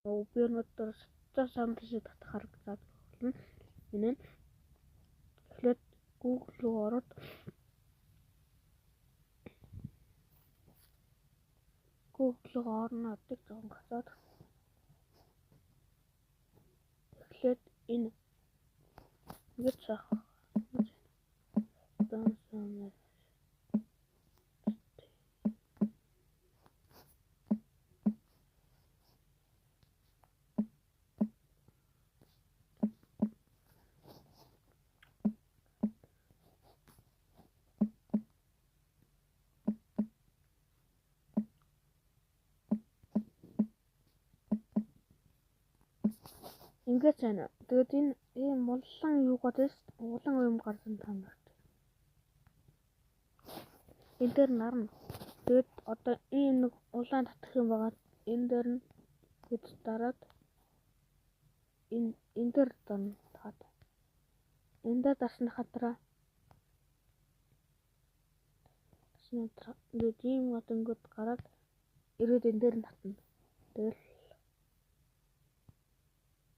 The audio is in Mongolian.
Би өнөөдөр санал шиг татах харагдаад байна. Энэ нь эхлээд Google руу ороод Google орно гэдэг жоохон гацаад эхлээд энэ ингэж шах. Ингээд байна. Тэгээд энэ ийм улаан юугаар тест улаан юм гарсан танарт. Энэ дээр нарна. Тэгээд одоо ийм нэг улаан татах юм байгаа. Энэ дээр нь хэд дараад энэ дээр дарна таад. Энэ дээр дарсны хатраа. Ингээд ийм одоо ингээд гараад ирээд энэ дээр нь татна. Тэгэл